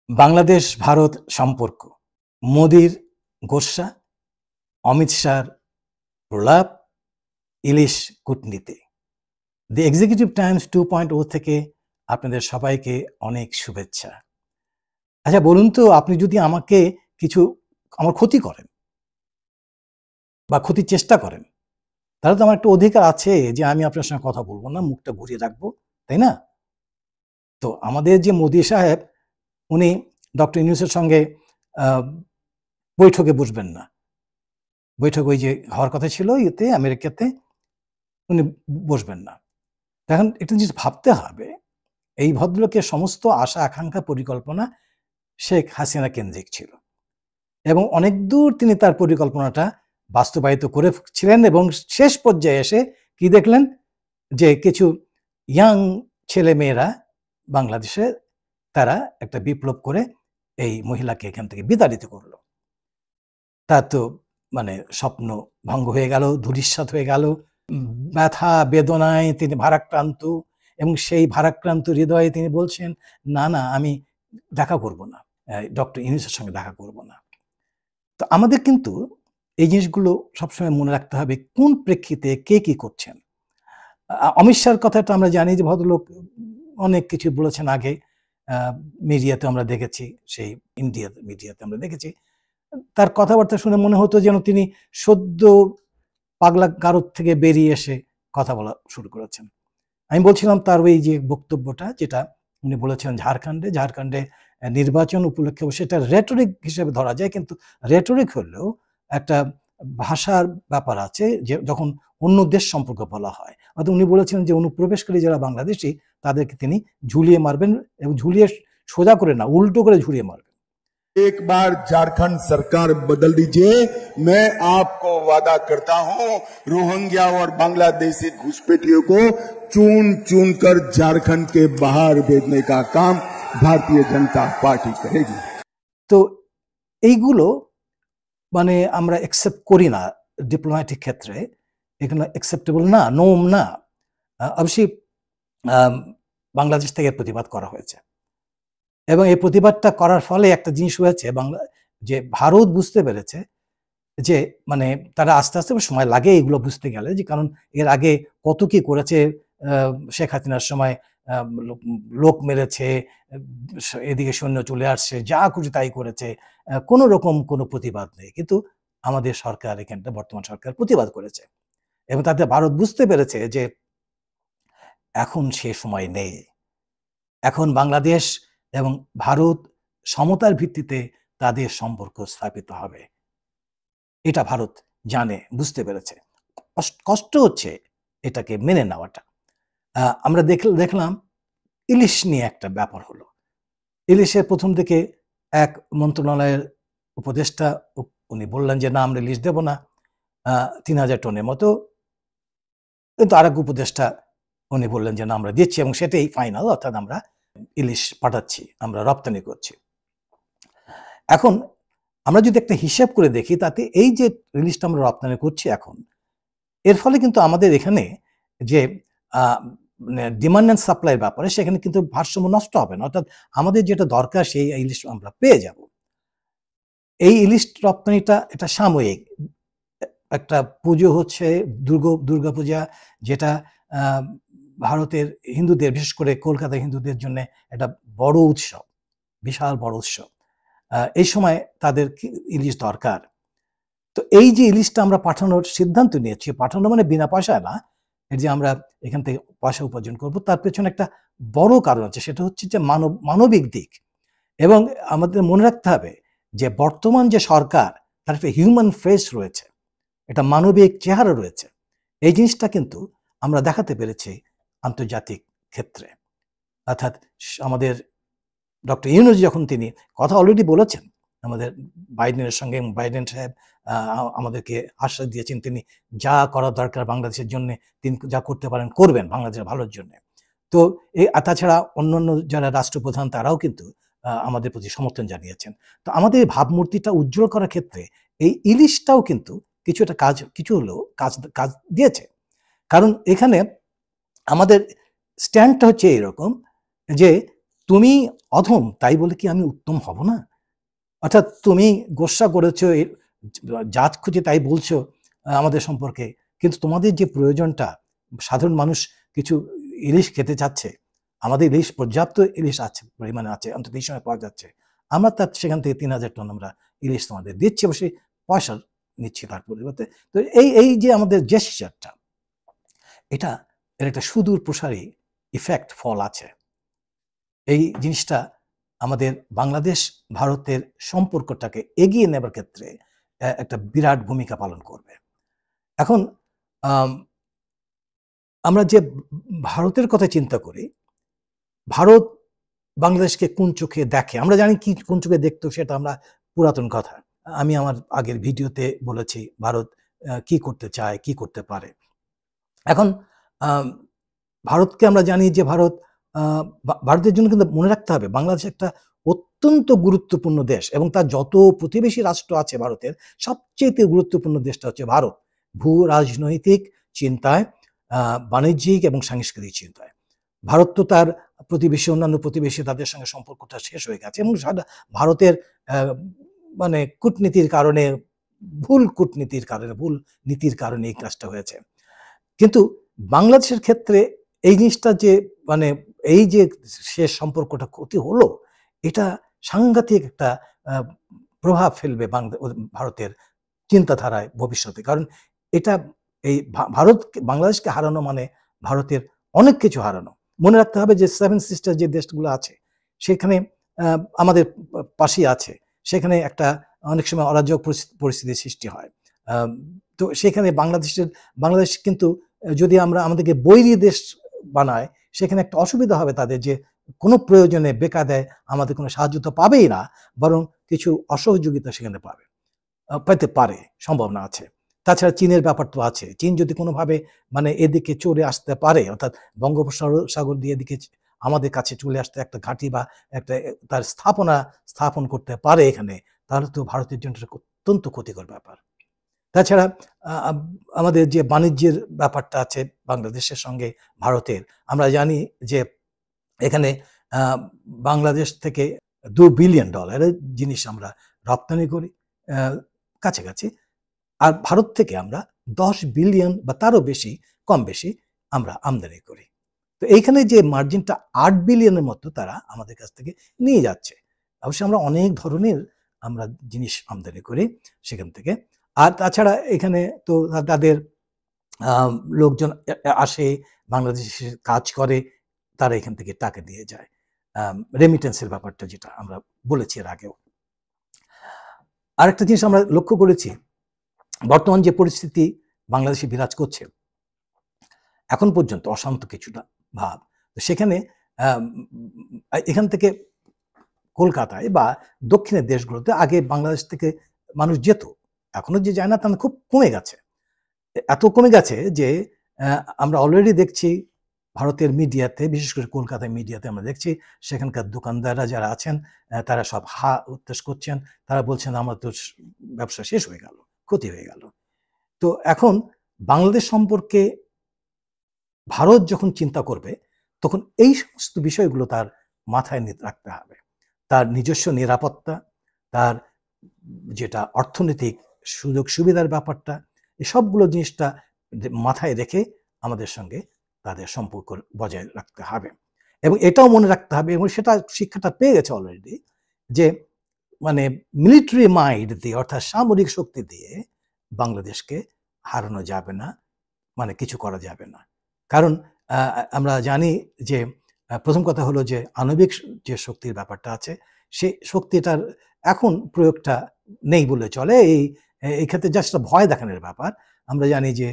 বাংলাদেশ ভারত সম্পর্ক, মোদির গোস্বা, অমিত শাহর প্রলাপ, ইলিশ কূটনীতি। দি এক্সিকিউটিভ টাইমস 2.0 থেকে আপনাদের সবাইকে অনেক শুভেচ্ছা। আচ্ছা বলুন তো, আপনি যদি আমাকে কিছু আমার ক্ষতি করেন বা ক্ষতির চেষ্টা করেন, তাহলে তো আমার একটা অধিকার আছে যে আমি আপনার সঙ্গে কথা বলবো না, মুখটা ঘুরিয়ে রাখবো, তাই না? তো আমাদের যে মোদি সাহেব, উনি ডক্টর ইউনূসের সঙ্গে বৈঠকে বসবেন না। বৈঠক ওই যে হওয়ার কথা ছিল ইয়েতে, আমেরিকাতে, উনি বসবেন না। এখন একটা জিনিস ভাবতে হবে, এই ভদ্রলোকের সমস্ত আশা আকাঙ্ক্ষা পরিকল্পনা শেখ হাসিনা কেন্দ্রিক ছিল এবং অনেক দূর তিনি তার পরিকল্পনাটা বাস্তবায়িত করেছিলেন এবং শেষ পর্যায়ে এসে কি দেখলেন যে কিছু ইয়াং ছেলে মেয়েরা বাংলাদেশে তারা একটা বিপ্লব করে এই মহিলাকে এখান থেকে বিতাড়িত করলো। তার তো মানে স্বপ্ন ভঙ্গ হয়ে গেল, ধূলিসাৎ হয়ে গেল, ব্যথা বেদনায় তিনি ভারাক্রান্ত এবং সেই ভারাক্রান্ত হৃদয়ে তিনি বলছেন, না না আমি দেখা করব না, ডক্টর ইউনূসের সঙ্গে দেখা করব না। তো আমাদের কিন্তু এই জিনিসগুলো সবসময় মনে রাখতে হবে, কোন প্রেক্ষিতে কে কি করছেন। অমিত শাহর কথাটা আমরা জানি যে ভদ্রলোক অনেক কিছু বলেছেন আগে, মিডিয়াতে আমরা দেখেছি, সেই ইন্ডিয়া মিডিয়াতে আমরা দেখেছি। তার কথাবার্তা শুনে মনে হতো যেন তিনি সদ্য পাগলা গারদ থেকে বেরিয়ে এসে কথা বলা শুরু করেছেন। আমি বলছিলাম তার ওই যে বক্তব্যটা, যেটা উনি বলেছেন ঝাড়খণ্ডে নির্বাচন উপলক্ষে, সেটা রেটরিক হিসেবে ধরা যায়, কিন্তু রেটরিক হলেও একটা ভাষার ব্যাপার আছে যে যখন অন্য দেশ সম্পর্কে বলা হয়। অর্থাৎ উনি বলেছেন যে অনুপ্রবেশকারী যারা বাংলাদেশি তাদেরকে তিনি ঝুলিয়ে মারবেন এবং ঝুলিয়ে সোজা করে না, উল্টো করে ঝুলিয়ে মারবেন। एक बार झारखंड सरकार बदल दीजिए, मैं आपको वादा करता हूं रोहिंग्या और बांग्लादेशी घुसपैठियों को चुन चुन कर झारखंड के बाहर भेजने का काम भारतीय जनता पार्टी करेगी। तो এইগুলো মানে আমরা অ্যাকসেপ্ট করি না ডিপ্লোম্যাটিক ক্ষেত্রে, এগুলো অ্যাকসেপ্টেবল না, নোম না। অবশ্যই বাংলাদেশ থেকে প্রতিবাদ করা হয়েছে এবং এই প্রতিবাদটা করার ফলে একটা জিনিস হয়েছে, যে ভারত বুঝতে পেরেছে যে মানে তারা আস্তে আস্তে সময় লাগে এগুলো বুঝতে গেলে, যে কারণ এর আগে কত কি করেছে, শেখ হাসিনার সময় লোক মেরেছে, এদিকে সৈন্য চলে আসছে, যা খুশি তাই করেছে, কোনো রকম কোনো প্রতিবাদ নেই। কিন্তু আমাদের সরকার, এখানটা বর্তমান সরকার প্রতিবাদ করেছে এবং তাতে ভারত বুঝতে পেরেছে যে এখন সে সময় নেই। এখন বাংলাদেশ এবং ভারত সমতার ভিত্তিতে তাদের সম্পর্ক স্থাপিত হবে, এটা ভারত জানে, বুঝতে পেরেছে। কষ্ট হচ্ছে এটাকে মেনে নেওয়াটা। আমরা দেখলাম ইলিশ নিয়ে একটা ব্যাপার হলো। ইলিশের প্রথম থেকে এক মন্ত্রণালয়ের উপদেষ্টা উনি বললেন যে না আমরা ইলিশ দেব না, 3000 টনের মতো, কিন্তু আরেক উপদেষ্টা উনি বললেন যে না আমরা দিচ্ছি এবং সেটাই ফাইনাল, অর্থাৎ আমরা ইলিশ পাঠাচ্ছি, আমরা রপ্তানি করছি। এখন আমরা যদি একটা হিসাব করে দেখি, তাতে এই যে ইলিশটা আমরা রপ্তানি করছি এখন, এর ফলে কিন্তু আমাদের এখানে যে ডিমান্ড অ্যান্ড সাপ্লাইয়ের ব্যাপারে, সেখানে কিন্তু ভারসাম্য নষ্ট হবে না, অর্থাৎ আমাদের যেটা দরকার সেই ইলিশ আমরা পেয়ে যাব। এই ইলিশ রপ্তানিটা এটা সাময়িক, একটা পুজো হচ্ছে দুর্গা পূজা, যেটা ভারতের হিন্দুদের, বিশেষ করে কলকাতার হিন্দুদের জন্য একটা বড় উৎসব, বিশাল বড় উৎসব। এই সময় তাদের ইলিশ দরকার। তো এই যে ইলিশটা আমরা পাঠানোর সিদ্ধান্ত নিয়েছি, পাঠানো মানে বিনা পয়সায় না, এই যে আমরা এখান থেকে পয়সা উপার্জন করব, তার পেছনে একটা বড় কারণ আছে, সেটা হচ্ছে যে মানবিক দিক। এবং আমাদের মনে রাখতে হবে যে বর্তমান যে সরকার, তার একটা হিউম্যান ফেস রয়েছে, একটা মানবিক চেহারা রয়েছে। এই জিনিসটা কিন্তু আমরা দেখাতে পেরেছি আন্তর্জাতিক ক্ষেত্রে। অর্থাৎ আমাদের ডক্টর ইউনূস যখন তিনি কথা অলরেডি বলেছেন আমাদের বাইডেনের সঙ্গে, এবং বাইডেন সাহেব আমাদেরকে আশ্বাস দিয়েছেন তিনি যা করা দরকার বাংলাদেশের জন্য তিনি যা করতে পারেন করবেন বাংলাদেশের ভালোর জন্য। তো তাছাড়া অন্যান্য যারা রাষ্ট্রপ্রধান তারাও কিন্তু আমাদের প্রতি সমর্থন জানিয়েছেন। তো আমাদের ভাবমূর্তিটা উজ্জ্বল করার ক্ষেত্রে এই ইলিশটাও কিন্তু কিছুটা কিছু হলেও কাজ দিয়েছে। কারণ এখানে আমাদের স্ট্যান্ডটা হচ্ছে এরকম যে তুমি অধম তাই বলে কি আমি উত্তম হব না? অর্থাৎ তুমি গোস্বা করেছো, জাত খুঁজে তাই বলছো আমাদের সম্পর্কে, কিন্তু তোমাদের যে প্রয়োজনটা, সাধারণ মানুষ কিছু ইলিশ খেতে চাচ্ছে, আমাদের ইলিশ পর্যাপ্ত ইলিশ আছে, পরিমাণে আছে, অন্তত এই সময় পাওয়া যাচ্ছে। আমরা তার সেখান থেকে ৩,০০০ টন আমরা ইলিশ তোমাদের দিচ্ছি, অবশ্যই পয়সা নিচ্ছি তার পরিবর্তে। তো এই যে আমাদের জেস্চারটা, এটা এর একটা সুদূর প্রসারী ইফেক্ট, ফল আছে। এই জিনিসটা আমাদের বাংলাদেশ ভারতের সম্পর্কটাকে এগিয়ে নেবার ক্ষেত্রে একটা বিরাট ভূমিকা পালন করবে। এখন আমরা যে ভারতের কথা চিন্তা করি, ভারত বাংলাদেশকে কোন চোখে দেখে, আমরা জানি কি কোন চোখে দেখতো, সেটা আমরা পুরাতন কথা। আমি আমার আগের ভিডিওতে বলেছি ভারত কি করতে চায়, কি করতে পারে। এখন ভারতকে আমরা জানি যে ভারতের জন্য কিন্তু মনে রাখতে হবে বাংলাদেশ একটা অত্যন্ত গুরুত্বপূর্ণ দেশ, এবং তার যত প্রতিবেশী রাষ্ট্র আছে ভারতের, সবচেয়ে গুরুত্বপূর্ণ দেশটা হচ্ছে ভারত। ভূ রাজনৈতিক চিন্তায়, বাণিজ্যিক এবং সাংস্কৃতিক চিন্তায় ভারত তো তার প্রতিবেশী, অন্যান্য প্রতিবেশী, তাদের সঙ্গে সম্পর্কটা শেষ হয়ে গেছে, এবং ভারতের মানে কূটনীতির কারণে, ভুল কূটনীতির কারণে, ভুল নীতির কারণে এই কাজটা হয়েছে। কিন্তু বাংলাদেশের ক্ষেত্রে এই জিনিসটা যে মানে এই যে শেষ সম্পর্কটা ক্ষতি হলো, এটা সাংঘাতিক একটা প্রভাব ফেলবে ভারতের চিন্তাধারায় ভবিষ্যতে। কারণ এটা এই ভারত বাংলাদেশকে হারানো মানে ভারতের অনেক কিছু হারানো। মনে রাখতে হবে যে 7 সিস্টার যে দেশগুলো আছে, সেখানে আমাদের পাশেই আছে, সেখানে একটা অনেক সময় অরাজক পরিস্থিতির সৃষ্টি হয়। তো সেখানে বাংলাদেশ কিন্তু যদি আমরা আমাদেরকে বৈরী দেশ বানায়, সেখানে একটা অসুবিধা হবে তাদের, যে কোনো প্রয়োজনে বেকায়দায় আমাদের কোনো সাহায্য তো পাবেই না, বরং কিছু অসহযোগিতা সেখানে পেতে পারে, সম্ভাবনা আছে। তাছাড়া চীনের ব্যাপার তো আছে। চীন যদি কোনোভাবে মানে এদিকে চলে আসতে পারে, অর্থাৎ বঙ্গোপসাগর দিয়ে এদিকে আমাদের কাছে চলে আসতে একটা ঘাঁটি বা একটা তার স্থাপন করতে পারে এখানে, তাহলে তো ভারতের জন্য অত্যন্ত ক্ষতিকর ব্যাপার। তাছাড়া আমাদের যে বাণিজ্যের ব্যাপারটা আছে বাংলাদেশের সঙ্গে ভারতের, আমরা জানি যে এখানে বাংলাদেশ থেকে $2 বিলিয়ন জিনিস আমরা রপ্তানি করি কাছাকাছি, আর ভারত থেকে আমরা 10 বিলিয়ন বা তারও বেশি, কম বেশি আমরা আমদানি করি। তো এইখানে যে মার্জিনটা 8 বিলিয়নের মতো তারা আমাদের কাছ থেকে নিয়ে যাচ্ছে। অবশ্যই আমরা অনেক ধরনের আমরা জিনিস আমদানি করি সেখান থেকে। আর তাছাড়া এখানে তো তাদের লোকজন আসে, বাংলাদেশে কাজ করে, তারা এখান থেকে টাকা দিয়ে যায়। রেমিটেন্সের ব্যাপারটা যেটা আমরা বলেছি এর আগেও। আরেকটা জিনিস আমরা লক্ষ্য করেছি, বর্তমান যে পরিস্থিতি বাংলাদেশে বিরাজ করছে এখন পর্যন্ত, অশান্ত কিছুটা ভাব, সেখানে এখান থেকে কলকাতায় বা দক্ষিণের দেশগুলোতে আগে বাংলাদেশ থেকে মানুষ যেত, এখনো যে যায় না তা খুব কমে গেছে। এত কমে গেছে যে আমরা অলরেডি দেখছি ভারতের মিডিয়াতে, বিশেষ করে কলকাতার মিডিয়াতে আমরা দেখছি সেখানকার দোকানদাররা যারা আছেন তারা সব উত্তেজ করছেন, তারা বলছেন আমার তো ব্যবসা শেষ হয়ে গেল, ক্ষতি হয়ে গেল। তো এখন বাংলাদেশ সম্পর্কে ভারত যখন চিন্তা করবে, তখন এই সমস্ত বিষয়গুলো তার মাথায় রাখতে হবে। তার নিজস্ব নিরাপত্তা, তার যেটা অর্থনৈতিক সুযোগ সুবিধার ব্যাপারটা, এই সবগুলো জিনিসটা মাথায় রেখে আমাদের সঙ্গে তাদের সম্পর্ক বজায় রাখতে হবে। এবং এটাও মনে রাখতে হবে, এবং সেটা শিক্ষাটা পেয়ে গেছে অলরেডি, যে মানে মিলিটারি মাইন্ড দিয়ে, অর্থাৎ সামরিক শক্তি দিয়ে বাংলাদেশকে হারানো যাবে না, মানে কিছু করা যাবে না। কারণ আমরা জানি যে প্রথম কথা হলো যে আণবিক যে শক্তির ব্যাপারটা আছে, সেই শক্তিটার এখন প্রয়োগটা নেই বলে চলে। এই ক্ষেত্রে জাস্ট ভয় দেখানোর ব্যাপার। আমরা জানি যে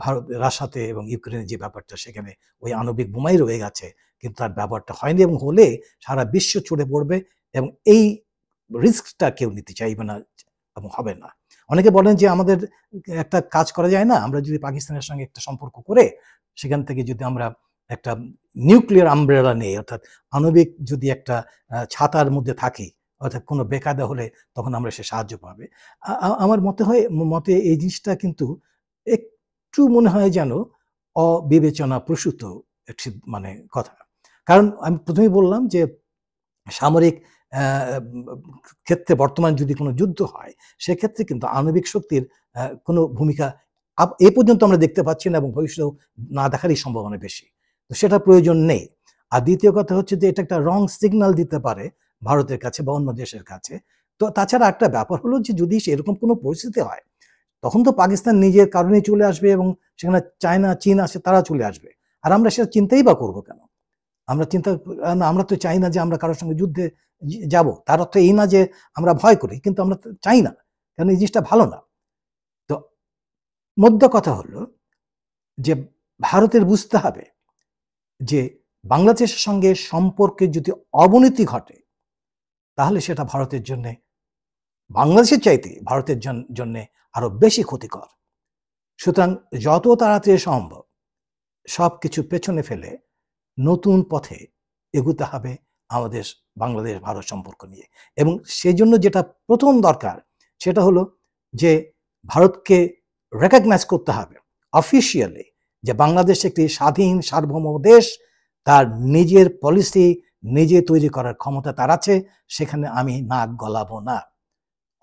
ভারত, রাশিয়াতে এবং ইউক্রেনের যে ব্যাপারটা, সেখানে ওই আণবিক বোমাই রয়ে গেছে, কিন্তু তার ব্যবহারটা হয়নি, এবং হলে সারা বিশ্ব ছড়ে পড়বে, এবং এই রিস্কটা কেউ নিতে চাইবে না এবং হবে না। অনেকে বলেন যে আমাদের একটা কাজ করা যায় না, আমরা যদি পাকিস্তানের সঙ্গে একটা সম্পর্ক করে সেখান থেকে যদি আমরা একটা নিউক্লিয়ার আমব্রেলা নেই, অর্থাৎ আণবিক যদি একটা ছাতার মধ্যে থাকি, অর্থাৎ কোনো বেকায়দা হলে তখন আমরা সে সাহায্য পাবে। আমার মতে এই জিনিসটা কিন্তু একটু মনে হয় যেন অবিবেচনা প্রসূত একটি মানে কথা। কারণ আমি প্রথমেই বললাম যে সামরিক ক্ষেত্রে বর্তমানে যদি কোনো যুদ্ধ হয়, সেক্ষেত্রে কিন্তু আণবিক শক্তির কোনো ভূমিকা এ পর্যন্ত আমরা দেখতে পাচ্ছি না এবং ভবিষ্যতেও না দেখারই সম্ভাবনা বেশি। তো সেটার প্রয়োজন নেই। আর দ্বিতীয় কথা হচ্ছে যে এটা একটা রং সিগন্যাল দিতে পারে ভারতের কাছে বা অন্য দেশের কাছে। তো তাছাড়া একটা ব্যাপার হলো যে যদি সেরকম কোনো পরিস্থিতি হয়, তখন তো পাকিস্তান নিজের কারণেই চলে আসবে এবং সেখানে চায়না, চীন আছে তারা চলে আসবে। আর আমরা সেটা চিন্তাই বা করব কেন? আমরা তো চাই না যে আমরা কারোর সঙ্গে যুদ্ধে যাব। তার অর্থ এই না যে আমরা ভয় করি, কিন্তু আমরা তো চাই না। কারণ এই জিনিসটা ভালো না। তো মোদ্দা কথা হলো যে ভারতের বুঝতে হবে যে বাংলাদেশের সঙ্গে সম্পর্কের যদি অবনতি ঘটে, তাহলে সেটা ভারতের জন্যে, বাংলাদেশের চাইতে ভারতের জন্যে আরো বেশি ক্ষতিকর। সুতরাং যত তাড়াতাড়ি সম্ভব সবকিছু পেছনে ফেলে নতুন পথে এগুতে হবে আমাদের বাংলাদেশ ভারত সম্পর্ক নিয়ে। এবং সেজন্য যেটা প্রথম দরকার সেটা হলো যে ভারতকে রেকগনাইজ করতে হবে অফিসিয়ালি যে বাংলাদেশ একটি স্বাধীন সার্বভৌম দেশ, তার নিজের পলিসি নিজে তৈরি করার ক্ষমতা তার আছে, সেখানে আমি নাক গলাবো না।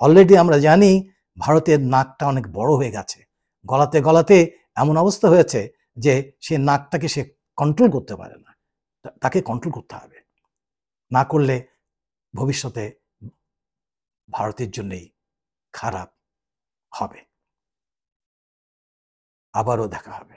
অলরেডি আমরা জানি ভারতের নাকটা অনেক বড় হয়ে গেছে, গলাতে গলাতে এমন অবস্থা হয়েছে যে সে নাকটাকে সে কন্ট্রোল করতে পারে না। তাকে কন্ট্রোল করতে হবে, না করলে ভবিষ্যতে ভারতের জন্যই খারাপ হবে। আবারও দেখা হবে।